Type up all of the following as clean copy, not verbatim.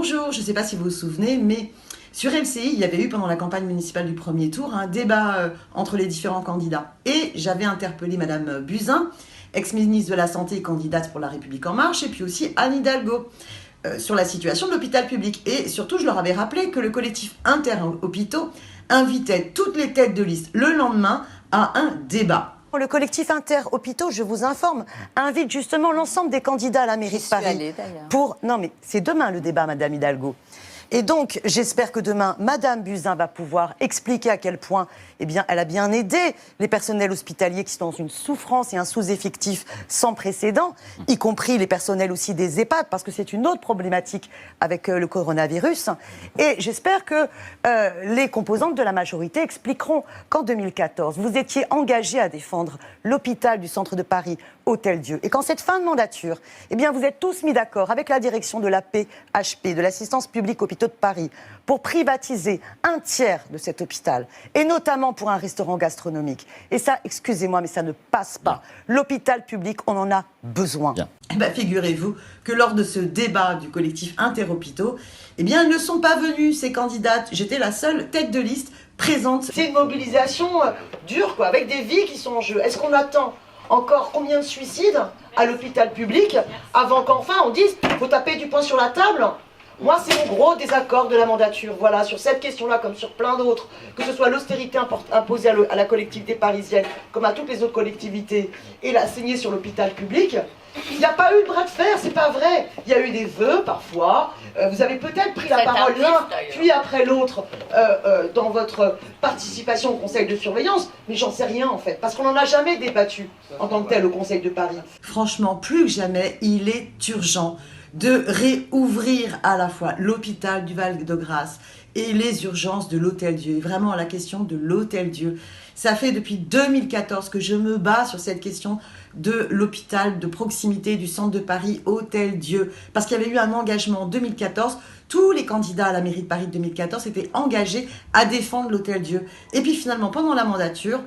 Bonjour, je ne sais pas si vous vous souvenez, mais sur LCI, il y avait eu pendant la campagne municipale du premier tour un débat entre les différents candidats. Et j'avais interpellé Madame Buzyn, ex-ministre de la Santé et candidate pour La République En Marche, et puis aussi Anne Hidalgo, sur la situation de l'hôpital public. Et surtout, je leur avais rappelé que le collectif Inter-Hôpitaux invitait toutes les têtes de liste le lendemain à un débat. Le collectif Inter-Hôpitaux, je vous informe, invite justement l'ensemble des candidats à la mairie de Paris. Non, mais c'est demain le débat, Madame Hidalgo. Et donc, j'espère que demain, Madame Buzyn va pouvoir expliquer à quel point, eh bien, elle a bien aidé les personnels hospitaliers qui sont dans une souffrance et un sous-effectif sans précédent, y compris les personnels aussi des EHPAD, parce que c'est une autre problématique avec le coronavirus. Et j'espère que les composantes de la majorité expliqueront qu'en 2014, vous étiez engagés à défendre l'hôpital du centre de Paris, Hôtel-Dieu. Et qu'en cette fin de mandature, eh bien, vous êtes tous mis d'accord avec la direction de la PHP, de l'assistance publique hôpitaux de Paris, pour privatiser un tiers de cet hôpital, et notamment pour un restaurant gastronomique. Et ça, excusez-moi, mais ça ne passe pas. L'hôpital public, on en a besoin. Eh bien, figurez-vous que lors de ce débat du collectif Inter-Hôpitaux, eh bien, elles ne sont pas venues, ces candidates. J'étais la seule tête de liste présente. C'est une mobilisation dure, quoi, avec des vies qui sont en jeu. Est-ce qu'on attend encore combien de suicides à l'hôpital public avant qu'enfin on dise « faut taper du poing sur la table ». Moi, c'est mon gros désaccord de la mandature, voilà, sur cette question-là, comme sur plein d'autres, que ce soit l'austérité imposée à la collectivité parisienne, comme à toutes les autres collectivités, et la saignée sur l'hôpital public. Il n'y a pas eu de bras de fer, c'est pas vrai. Il y a eu des vœux, parfois. Vous avez peut-être pris la parole l'un, puis après l'autre, dans votre participation au conseil de surveillance, mais j'en sais rien, en fait, parce qu'on n'en a jamais débattu, en tant que tel, au conseil de Paris. Franchement, plus que jamais, il est urgent de réouvrir à la fois l'hôpital du Val-de-Grâce et les urgences de l'Hôtel-Dieu. Et vraiment, la question de l'Hôtel-Dieu. Ça fait depuis 2014 que je me bats sur cette question de l'hôpital de proximité du centre de Paris, Hôtel-Dieu. Parce qu'il y avait eu un engagement en 2014. Tous les candidats à la mairie de Paris de 2014 étaient engagés à défendre l'Hôtel-Dieu. Et puis finalement, pendant la mandature,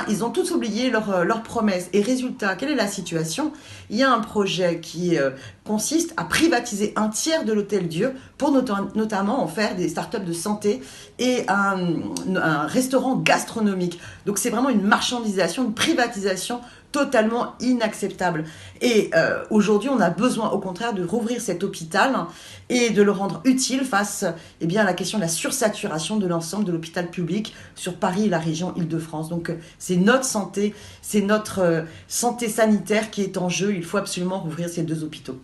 ils ont tous oublié leurs promesses. Et résultat, quelle est la situation? Il y a un projet qui consiste à privatiser un tiers de l'Hôtel-Dieu pour notamment en faire des startups de santé et un restaurant gastronomique. Donc c'est vraiment une marchandisation, une privatisation totalement inacceptable. Et aujourd'hui, on a besoin au contraire de rouvrir cet hôpital et de le rendre utile face à la question de la sursaturation de l'ensemble de l'hôpital public sur Paris et la région Île-de-France. Donc c'est notre santé, c'est notre santé sanitaire qui est en jeu. Il faut absolument rouvrir ces deux hôpitaux.